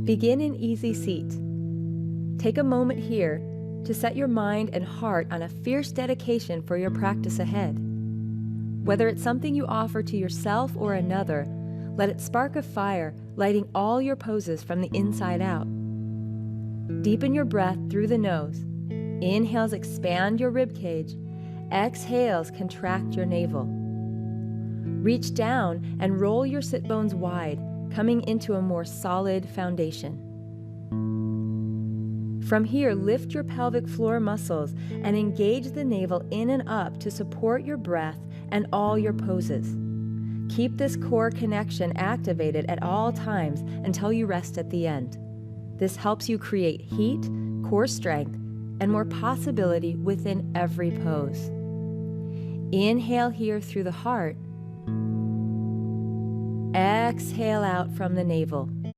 Begin in easy seat. Take a moment here to set your mind and heart on a fierce dedication for your practice ahead. Whether it's something you offer to yourself or another, let it spark a fire, lighting all your poses from the inside out. Deepen your breath through the nose. Inhales expand your rib cage. Exhales contract your navel. Reach down and roll your sit bones wide, coming into a more solid foundation. From here, lift your pelvic floor muscles and engage the navel in and up to support your breath and all your poses. Keep this core connection activated at all times until you rest at the end. This helps you create heat, core strength, and more possibility within every pose. Inhale here through the heart. Exhale out from the navel.